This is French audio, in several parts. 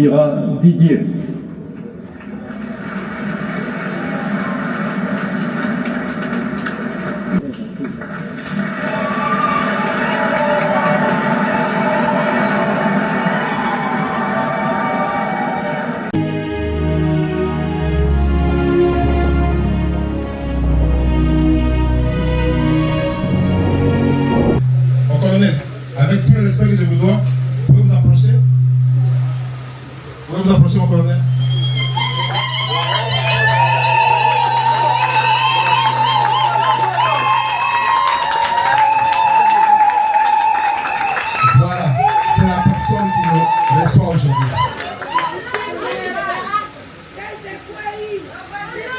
Madira Didier. Avec tout le respect que je vous dois, vous pouvez vous approcher? Vous pouvez vous approcher, mon colonel? Voilà, c'est la personne qui nous reçoit aujourd'hui.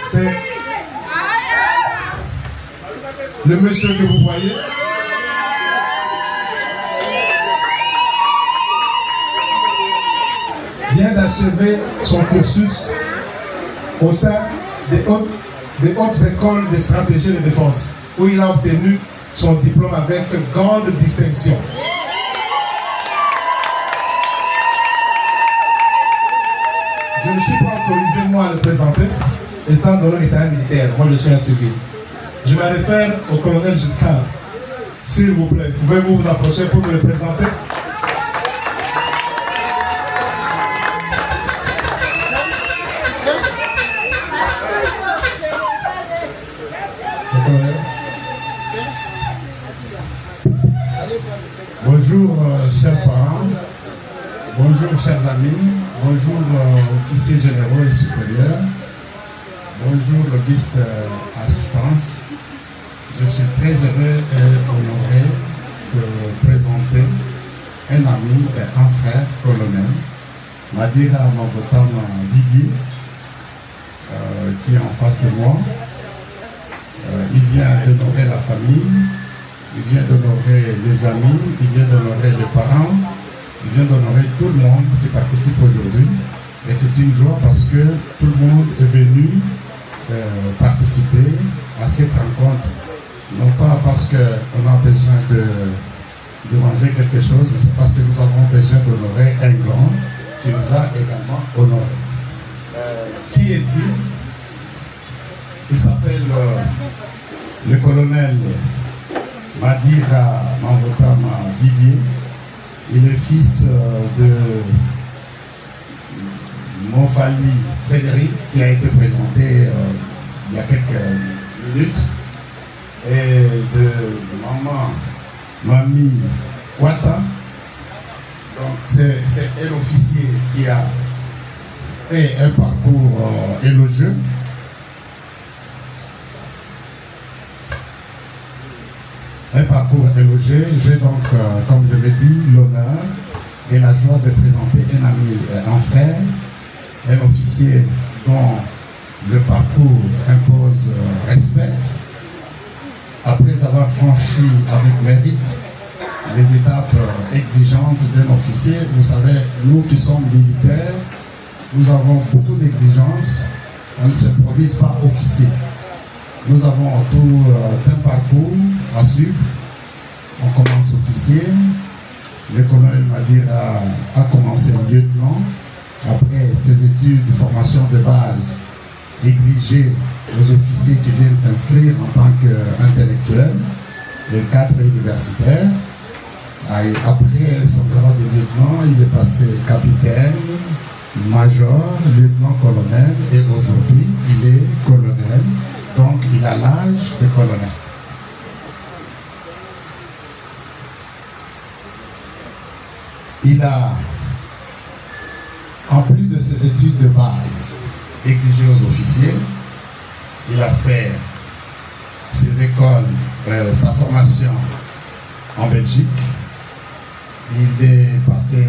C'est le monsieur que vous voyez. Vient d'achever son cursus au sein des hautes écoles de stratégie de défense, où il a obtenu son diplôme avec grande distinction. Je ne suis pas autorisé, moi, à le présenter, étant donné que c'est un militaire. Moi, je suis un civil. Je me réfère au colonel Giscard. S'il vous plaît, pouvez-vous vous approcher pour me le présenter? Bonjour chers parents, bonjour chers amis, bonjour officiers généraux et supérieurs, bonjour l'auguste assistance. Je suis très heureux et honoré de présenter un ami et un frère colonel, Madira Manvotam Didier, qui est en face de moi. Il vient d'honorer la famille. Il vient d'honorer les amis, il vient d'honorer les parents, il vient d'honorer tout le monde qui participe aujourd'hui. Et c'est une joie parce que tout le monde est venu participer à cette rencontre. Non pas parce qu'on a besoin de manger quelque chose, mais c'est parce que nous avons besoin d'honorer un grand qui nous a également honorés. Qui est-il? Il s'appelle le colonel Madira Manvotam Didier. Il est fils de Mofali Frédéric, qui a été présenté il y a quelques minutes, et de Mamie Ouata. Donc c'est un officier qui a fait un parcours élogieux. Un parcours élogieux. J'ai donc, comme je l'ai dit, l'honneur et la joie de présenter un ami, un frère, un officier dont le parcours impose respect. Après avoir franchi avec mérite les étapes exigeantes d'un officier, vous savez, nous qui sommes militaires, nous avons beaucoup d'exigences. On ne s'improvise pas officier. Nous avons tout un parcours à suivre. On commence officier. Le colonel Madira a commencé en lieutenant. Après ses études de formation de base exigées aux officiers qui viennent s'inscrire en tant qu'intellectuels et cadres universitaires. Et après son grade de lieutenant, il est passé capitaine, major, lieutenant-colonel et aujourd'hui il est colonel. Donc il a l'âge de colonel. Il a, en plus de ses études de base exigées aux officiers, il a fait ses écoles, sa formation en Belgique. Il est passé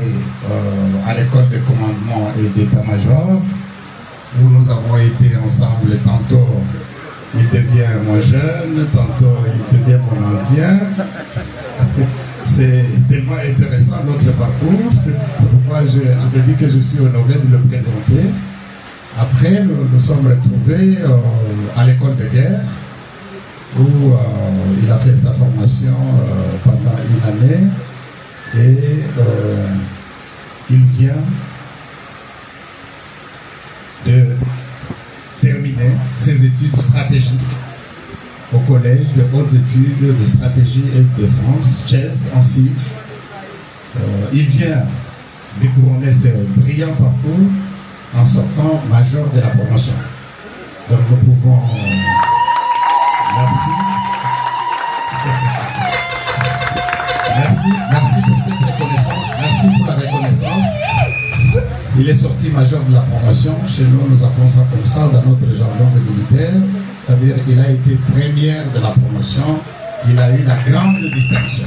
à l'école de commandement et d'état-major, où nous avons été ensemble, et tantôt il devient mon jeune, tantôt il devient mon ancien. C'est tellement intéressant notre parcours. C'est pourquoi je me dis que je suis honoré de le présenter. Après, nous sommes retrouvés à l'école de guerre, où il a fait sa formation pendant une année. Et il vient de terminer ses études stratégiques au Collège de hautes études de stratégie et de défense, CHES, en SIG. Il vient de couronner ses brillants parcours en sortant major de la promotion. Donc nous pouvons... Merci. Merci pour cette reconnaissance. Merci pour la reconnaissance. Il est sorti major de la promotion. Chez nous, nous appelons ça comme ça dans notre jargon de militaire. C'est-à-dire qu'il a été première de la promotion. Il a eu la grande distinction.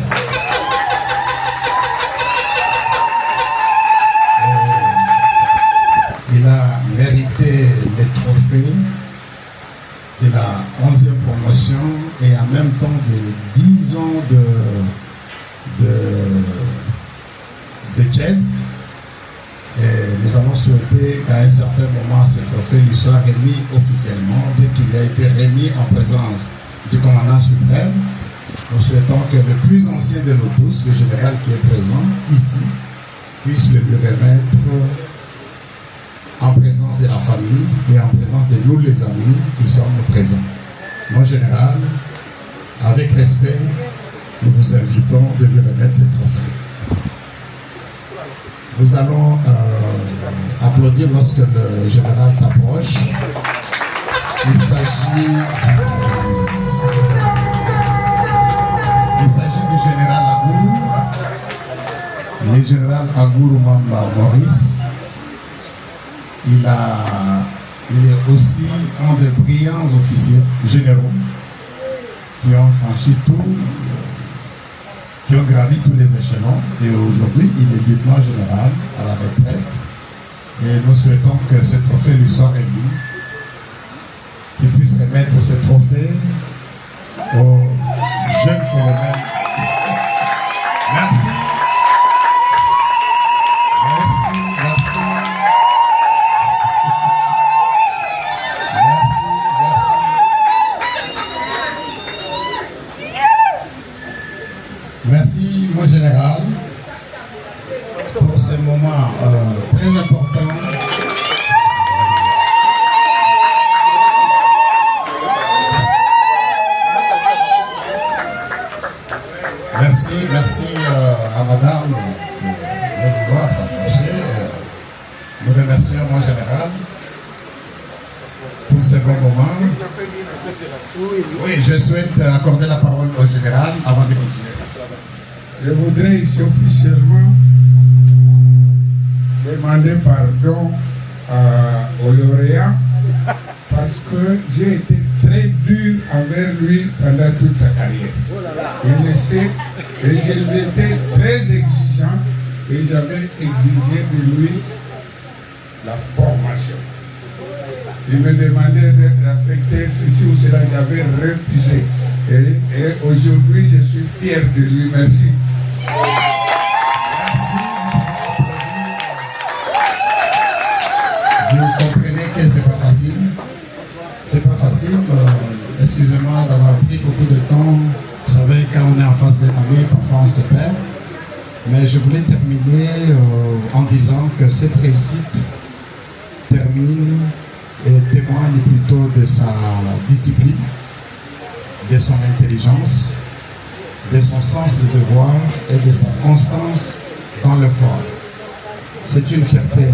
Il a mérité les trophées de la 11e promotion et en même temps de 10 ans de chest. Et nous avons souhaité qu'à un certain moment ce trophée lui soit remis officiellement, dès qu'il a été remis en présence du commandant suprême. Nous souhaitons que le plus ancien de nous tous, le général qui est présent ici, puisse le lui remettre en présence de la famille et en présence de nous les amis qui sommes présents. Mon général, avec respect, nous vous invitons de lui remettre ce trophée. Nous allons applaudir lorsque le général s'approche. Il s'agit du général Agour, le général Agour Mamba Maurice. Il est aussi un des brillants officiers généraux qui ont franchi qui ont gravi tous les échelons. Et aujourd'hui, il est lieutenant général à la retraite. Et nous souhaitons que ce trophée lui soit remis, qu'il puisse remettre ce trophée au jeune colonel. Merci. Merci, mon général, pour ce moment très important. Merci à madame de vouloir s'approcher. Nous remercions mon général pour ce bon moment. Oui, je souhaite accorder la parole au général avant de continuer. Je voudrais ici officiellement demander pardon au lauréat parce que j'ai été très dur envers lui pendant toute sa carrière. Il le sait et j'étais très exigeant et j'avais exigé de lui la formation. Il me demandait d'être affecté, ceci ou cela, j'avais refusé. Et aujourd'hui, je suis fier de lui. Merci. Merci. Vous comprenez que c'est pas facile. C'est pas facile. Excusez-moi d'avoir pris beaucoup de temps. Vous savez, quand on est en face d'un ami, parfois on se perd. Mais je voulais terminer en disant que cette réussite termine et témoigne plutôt de sa discipline, de son intelligence, de son sens de devoir et de sa constance dans l'effort. C'est une fierté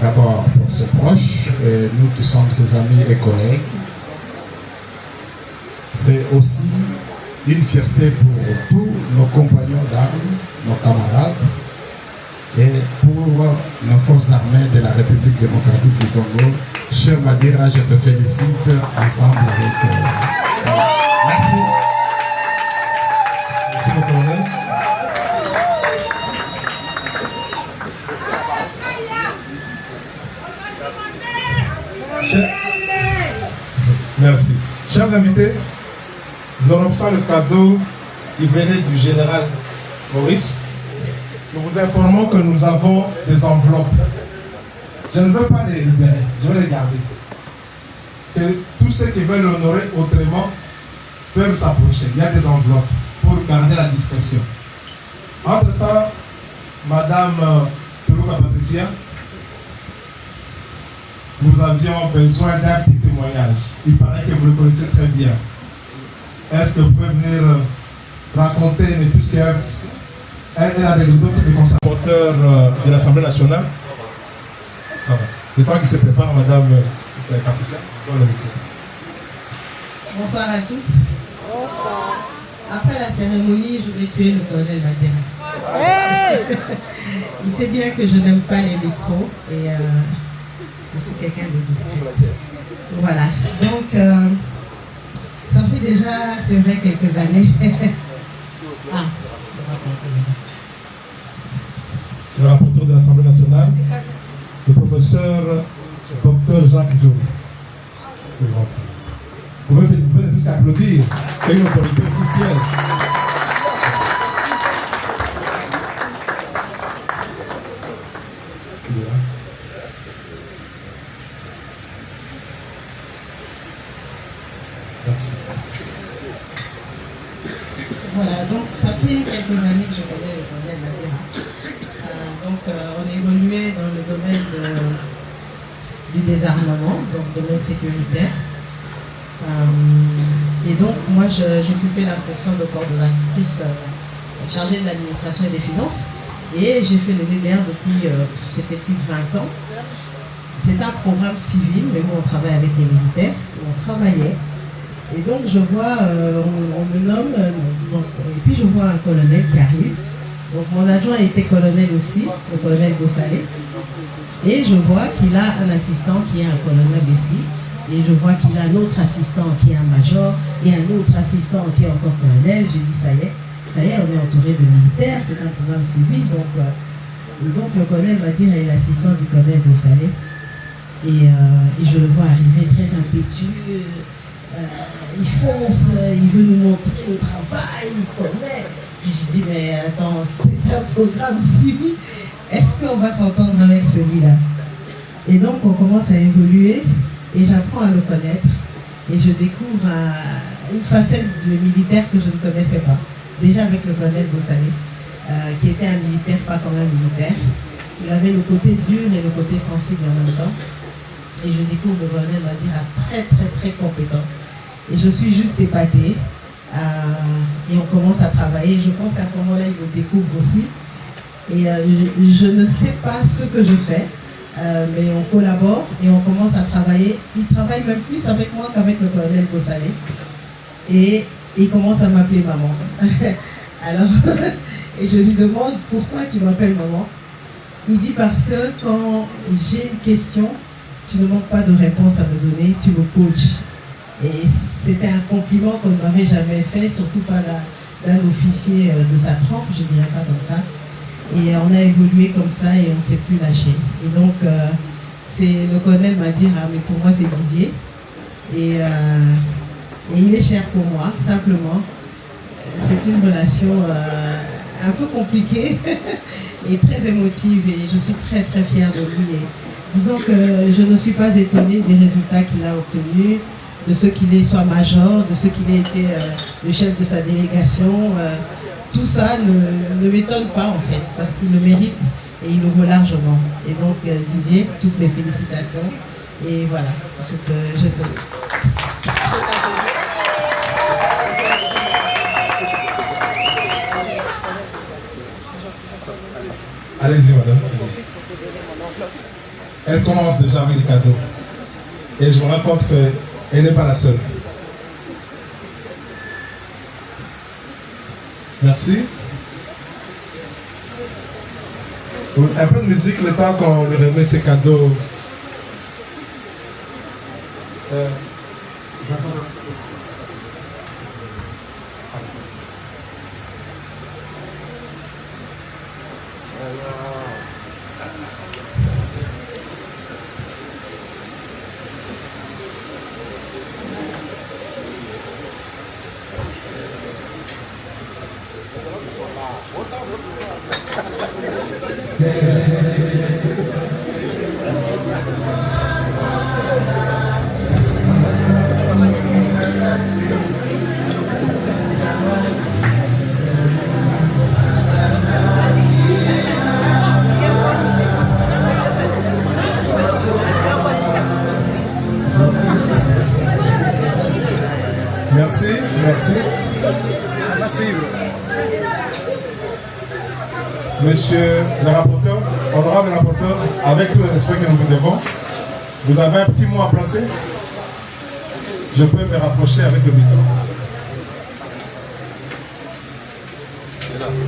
d'abord pour ses proches et nous qui sommes ses amis et collègues. C'est aussi une fierté pour tous nos compagnons d'armes, nos camarades et pour nos forces armées de la République démocratique du Congo. Cher Madira, je te félicite ensemble avec... Merci. Merci, mon colonel. Merci. Chers invités, nonobstant le cadeau qui venait du général Maurice, nous vous informons que nous avons des enveloppes. Je ne veux pas les libérer, je vais les garder. Que tous ceux qui veulent l'honorer autrement peuvent s'approcher. Il y a des enveloppes pour garder la discrétion. Entre-temps, Madame Toulouka Patricia, nous avions besoin d'un petit témoignage. Il paraît que vous le connaissez très bien. Est-ce que vous pouvez venir raconter, ne fût-ce qu'une anecdote de conservateur de l'Assemblée nationale? Ça va. Le temps qu'il se prépare, Madame Patricia, dans le micro. Bonsoir à tous. Bonsoir. Après la cérémonie, je vais tuer le colonel Madera. Hey. Il sait bien que je n'aime pas les micros et je suis quelqu'un de discret. Voilà. Donc, ça fait déjà, c'est vrai, quelques années. Ah, c'est le rapporteur de l'Assemblée nationale, le professeur Dr Jacques Diop. Vous pouvez ne plus qu'applaudir, c'est une autorité officielle. Merci. Voilà, donc ça fait quelques années que je connais le colonel Madera. On évoluait dans le domaine du désarmement, donc le domaine sécuritaire. Et donc, moi, j'occupais la fonction de coordonnatrice chargée de l'administration et des finances. Et j'ai fait le DDR depuis, c'était plus de 20 ans. C'est un programme civil, mais où on travaille avec les militaires, où on travaillait. Et donc, je vois, on me nomme, et puis je vois un colonel qui arrive. Donc, mon adjoint était colonel aussi, le colonel Gossalé. Et je vois qu'il a un assistant qui est un colonel aussi. Et je vois qu'il a un autre assistant qui est un major et un autre assistant qui est encore colonel. J'ai dit, ça y est, on est entouré de militaires, c'est un programme civil. Donc le colonel m'a dit, il est l'assistant du colonel Gossalé. Et je le vois arriver très impétueux. Il fonce, il veut nous montrer le travail, il connaît. Et je dis, mais attends, c'est un programme civil. Est-ce qu'on va s'entendre avec celui-là? Et donc on commence à évoluer. Et j'apprends à le connaître et je découvre une facette de militaire que je ne connaissais pas. Déjà avec le colonel Gossalé, qui était un militaire, pas quand même militaire. Il avait le côté dur et le côté sensible en même temps. Et je découvre le colonel Madera très très très compétent. Et je suis juste épatée. Et on commence à travailler. Je pense qu'à ce moment-là, il me découvre aussi. Et je ne sais pas ce que je fais. Mais on collabore et on commence à travailler. Il travaille même plus avec moi qu'avec le colonel Gossalé. Et il commence à m'appeler maman. Alors, et je lui demande pourquoi tu m'appelles maman. Il dit parce que quand j'ai une question, tu ne manques pas de réponse à me donner, tu me coaches. Et c'était un compliment qu'on ne m'avait jamais fait, surtout pas d'un officier de sa trempe, je dirais ça comme ça. Et on a évolué comme ça et on ne s'est plus lâché. Et donc, c'est le colonel m'a dit, ah mais pour moi c'est Didier. Et il est cher pour moi, simplement. C'est une relation un peu compliquée et très émotive. Et je suis très très fière de lui. Et disons que je ne suis pas étonnée des résultats qu'il a obtenus, de ce qu'il est soit major, de ce qu'il ait été le chef de sa délégation. Tout ça ne m'étonne pas en fait, parce qu'il le mérite et il le vaut largement. Et donc Didier, toutes mes félicitations. Et voilà, je te... Allez-y, madame. Elle commence déjà avec les cadeaux. Et je me rends compte qu'elle n'est pas la seule. Merci. Un peu de musique le temps qu'on lui remet ses cadeaux. Merci, merci. Ça va suivre. Monsieur le rapporteur, honorable rapporteur, avec tout le respect que nous vous devons, vous avez un petit mot à placer? Je peux me rapprocher avec le micro.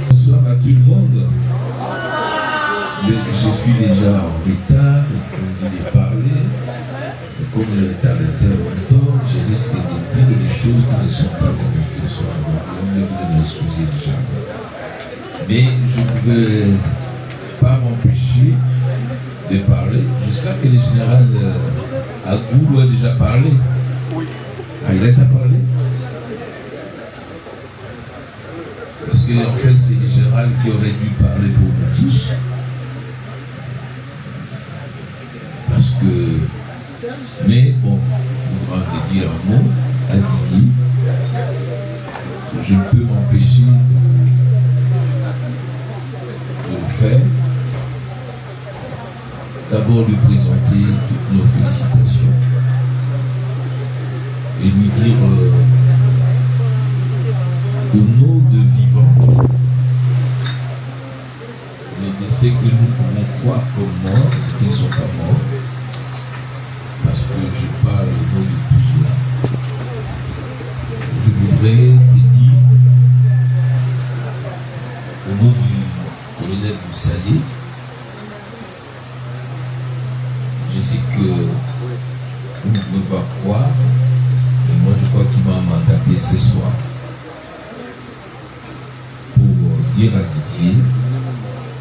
Bonsoir à tout le monde. Je suis déjà en retard, comme dit de parler. Et comme je retardataire en temps, je risque de dire des choses qui ne sont pas correctes ce soir. Donc, je vais m'excuser déjà. Mais je ne veux pas m'empêcher de parler. J'espère que le général Agoulou a déjà parlé. Oui. Ah, il a déjà parlé? Parce que en fait, c'est le général qui aurait dû parler pour nous tous. Parce que, mais bon, on va te dire un mot à Didier. Je ne peux m'empêcher de le faire. D'abord lui présenter toutes nos félicitations et lui dire au nom de vivant les décès que nous pouvons croire comme morts, qu'ils ne sont pas morts, parce que je parle au nom de tout cela. Je voudrais te dire au nom du colonel Boussalé, je sais que vous ne pouvez pas croire, mais moi je crois qu'il m'a mandaté ce soir pour dire à Didier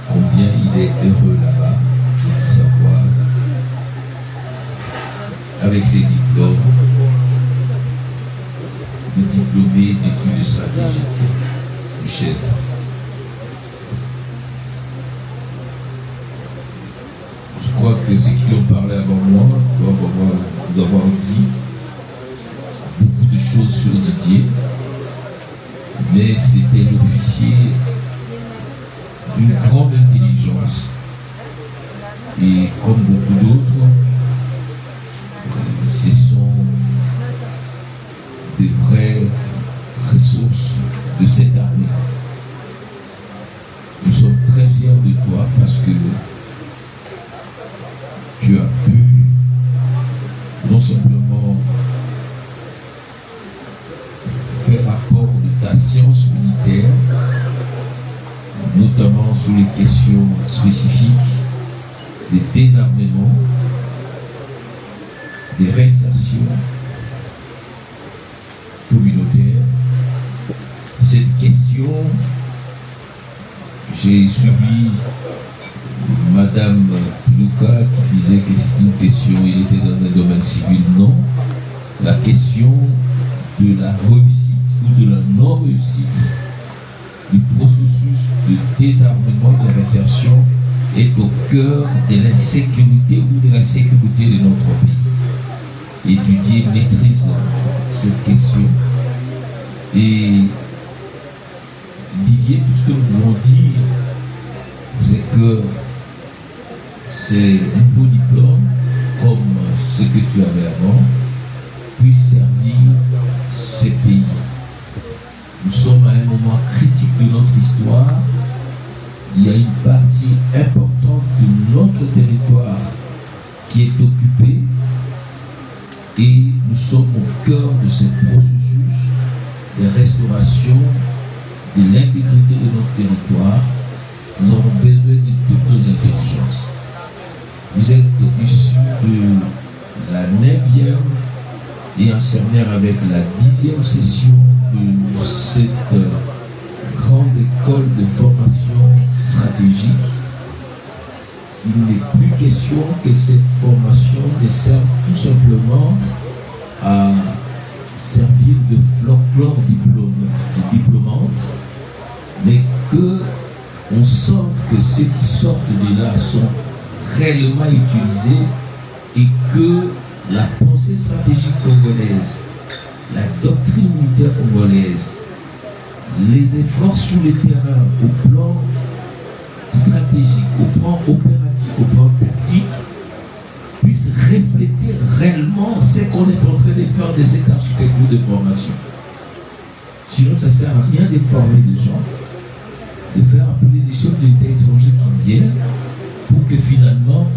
combien il est heureux là-bas de savoir, avec ses diplômes, de diplômé d'études stratégiques du CHES. Je crois que ceux qui ont parlé avant moi doivent avoir dit beaucoup de choses sur Didier, mais c'était l'officier d'une grande intelligence et comme beaucoup d'autres, ce sont des vraies ressources de cette armée. Nous sommes très fiers de toi parce que tu as pu non simplement faire apport de ta science militaire, notamment sur les questions spécifiques des désarmements, des réinsertions communautaires. Cette question, j'ai suivi Madame Luca qui disait que c'est une question, il était dans un domaine civil. Non, la question de la réussite ou de la non-réussite du processus de désarmement de réinsertion est au cœur de l'insécurité ou de la sécurité de notre pays. Et Didier maîtrise cette question. Et Didier, tout ce que nous voulons dire, c'est que ces nouveaux diplômes, comme ce que tu avais avant, puissent servir ces pays. Nous sommes à un moment critique de notre histoire. Il y a une partie importante de notre territoire qui est occupée et nous sommes au cœur de ce processus de restauration de l'intégrité de notre territoire. Nous avons besoin de toutes nos intelligences. Vous êtes issus de la 9e et en cernière avec la 10e session de cette grande école de formation stratégique. Il n'est plus question que cette formation ne serve tout simplement à servir de folklore diplômante, mais qu'on sente que ceux qui sortent de là sont réellement utilisés et que la pensée stratégique congolaise, la doctrine militaire congolaise, les efforts sur le terrain au plan stratégique, au plan opératif, au plan tactique, puissent refléter réellement ce qu'on est en train de faire de cette architecture de formation. Sinon, ça ne sert à rien de former des gens, de faire appeler des chefs d'État étrangers qui viennent pour que finalement,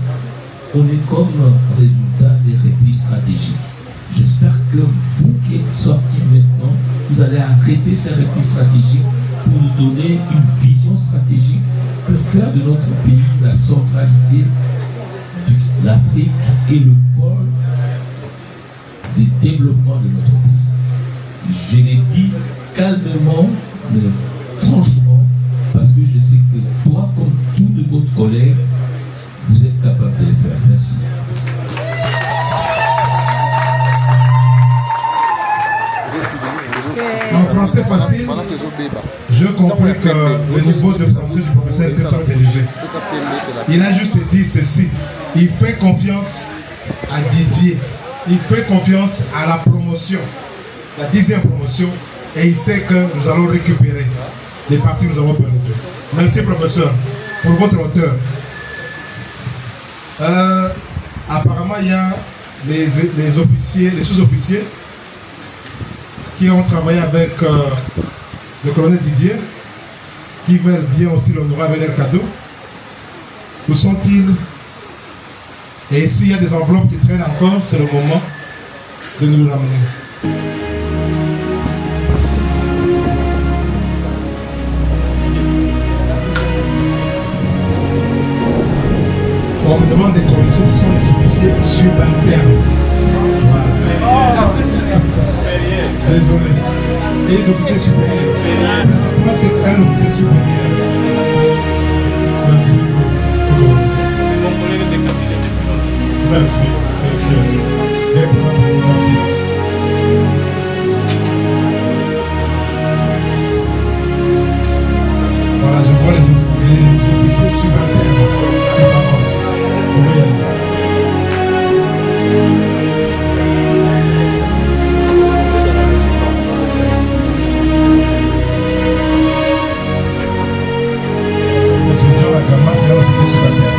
on ait comme résultat des replis stratégiques. J'espère que vous qui êtes sortis maintenant, vous allez arrêter ces replis stratégiques pour nous donner une vision stratégique pour faire de notre pays la centralité de l'Afrique et le pôle de développement de notre pays. Je l'ai dit calmement, mais franchement, parce que je sais que toi, comme tous vos collègues, vous êtes capable de le faire. Merci. En français facile, je comprends que le niveau de français du professeur était trop élevé. Il a juste dit ceci. Il fait confiance à Didier. Il fait confiance à la promotion, la 10e promotion, et il sait que nous allons récupérer les parties que nous avons perdues. Merci professeur pour votre hauteur. Apparemment, il y a les officiers, les sous-officiers qui ont travaillé avec le colonel Didier, qui veulent bien aussi l'honorer avec leur cadeau. Où sont-ils? Et s'il y a des enveloppes qui traînent encore, c'est le moment de nous les ramener. On me demande de corriger, ce sont les officiers subalternes. Voilà. Désolé. Les officiers supérieurs. Moi, c'est un officier supérieur. Merci. Merci. Merci. Merci. Voilà, je vois les officiers subalternes qui s'avancent. Oui. Monsieur John Agama, c'est un officier subalterne.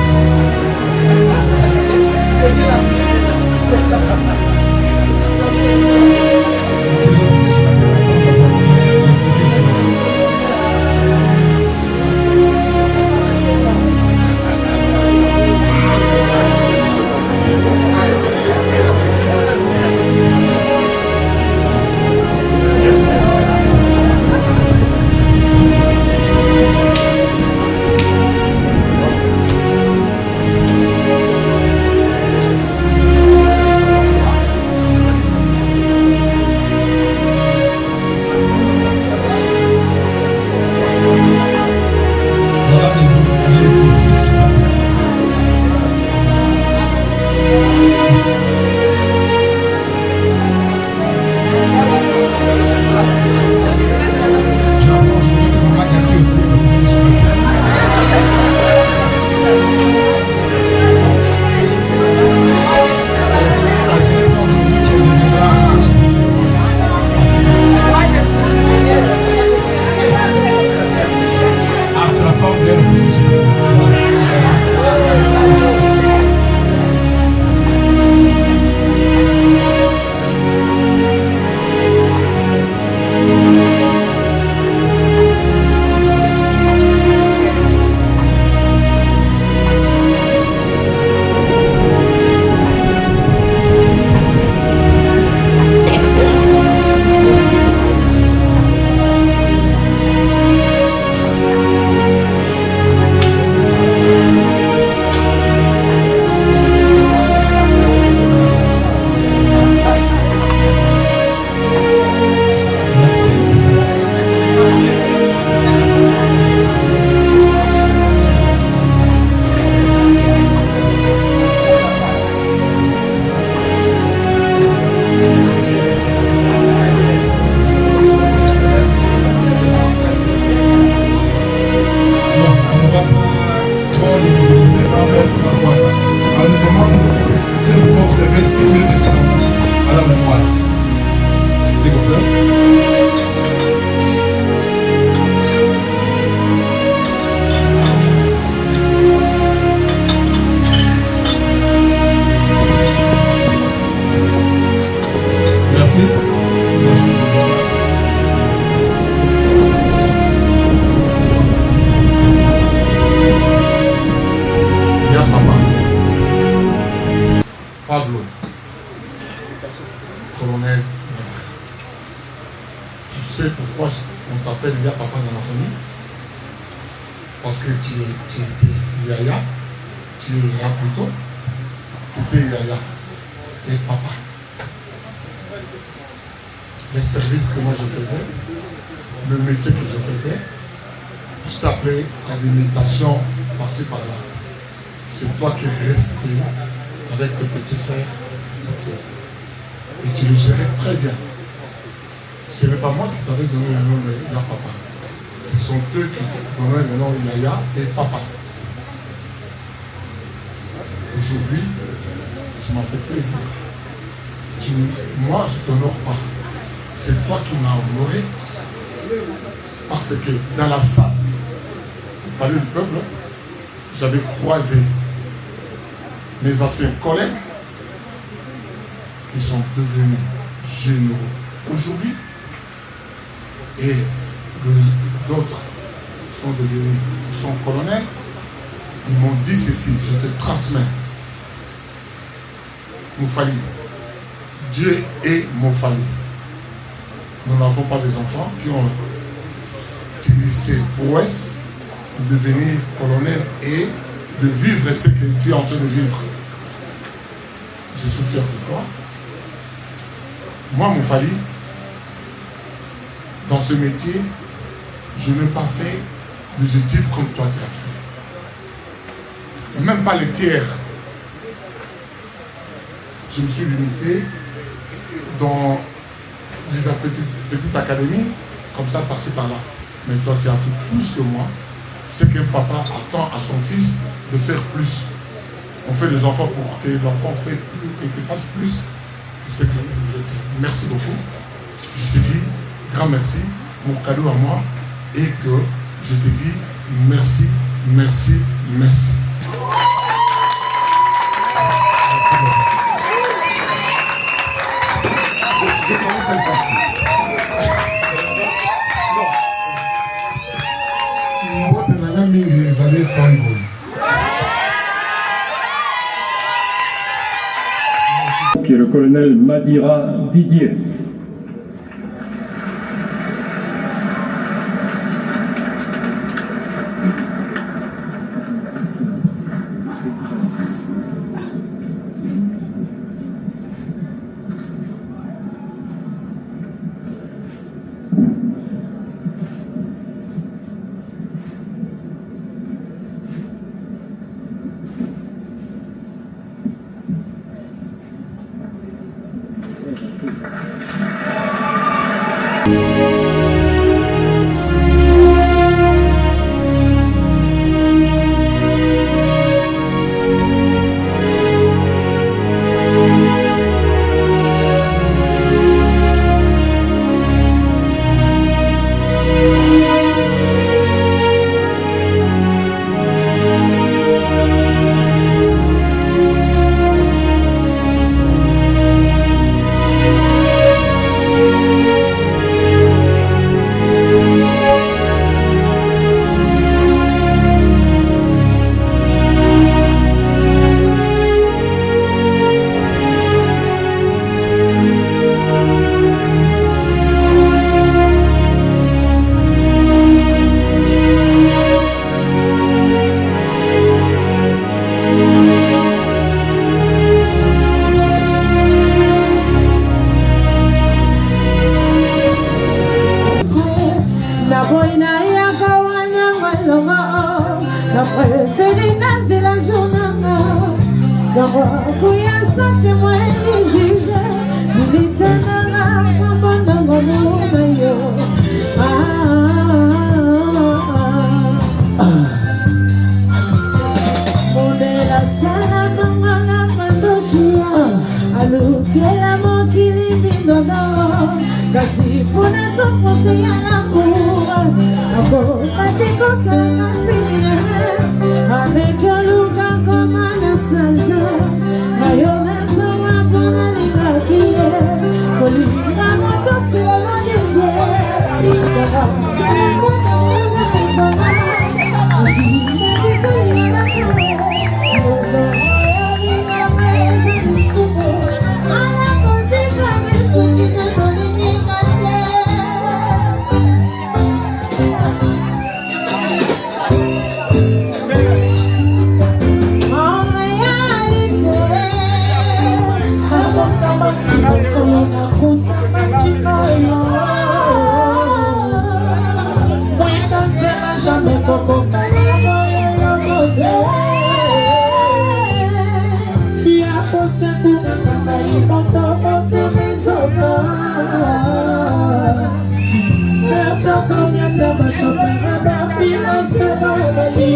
colonel Madira. Tu sais pourquoi on t'appelle Yaya Papa dans la famille? Parce que tu étais Yaya, tu es Yaya plutôt, tu étais Yaya et Papa. Les services que moi je faisais, le métier que je faisais, juste après à l'imitation par-ci par-là, c'est toi qui es resté avec tes petits frères, petites sœurs. Et tu les gérais très bien. Ce n'est pas moi qui t'avais donné le nom de Yaya Papa. Ce sont eux qui donnaient le nom de Yaya et Papa. Aujourd'hui, tu m'as fait plaisir. Moi, je ne t'honore pas. C'est toi qui m'as honoré. Parce que dans la salle, pour parler du peuple, j'avais croisé mes anciens collègues qui sont devenus généraux aujourd'hui et d'autres sont devenus, ils sont colonels. Ils m'ont dit ceci, je te transmets. Moufali, Dieu est Moufali. Nous n'avons pas des enfants qui ont utilisé ces prouesses de devenir colonel et de vivre ce que tu es en train de vivre. Je suis fier de toi. Moi, Moufali, dans ce métier, je n'ai pas fait des études comme toi tu as fait. Même pas les tiers. Je me suis limité dans des petites académies, comme ça, par-ci, par-là. Mais toi, tu as fait plus que moi. C'est qu'un papa attend à son fils de faire plus. On fait des enfants pour que l'enfant fasse plus, qu'il fasse plus que ce que je fais. Merci beaucoup. Je te dis grand merci, mon cadeau à moi, et que je te dis merci, merci, merci. Je commence cette partie. Qui est le colonel Madira Didier. Contigo Jamais coco Bia kose kuna kanda imoto mote mezoka Eto konyete bashofera bambila seba bali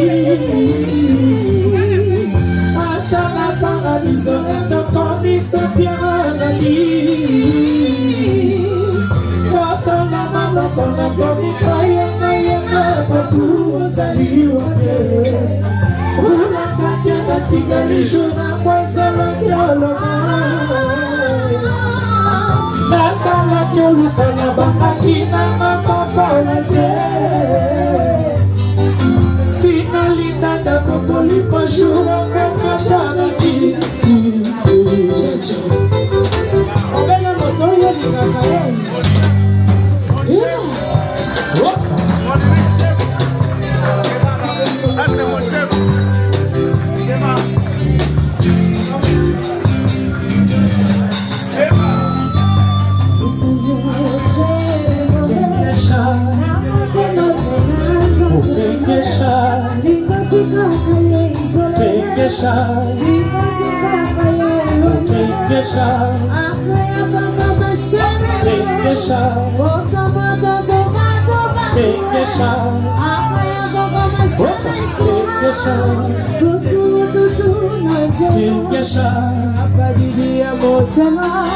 Ata la paradiso eto komisa piagali Foto na maloko na komika yenga yenga Paku ozaliwa Una kanya batiga lijuna kwa zala kiolo Nasala kiolu kanya bakakina mapapala te Sina linda da popoli pajura kakatana ki Obele moto yeli kakaeli Ça c'est mon chef. Apa di dia mau tenang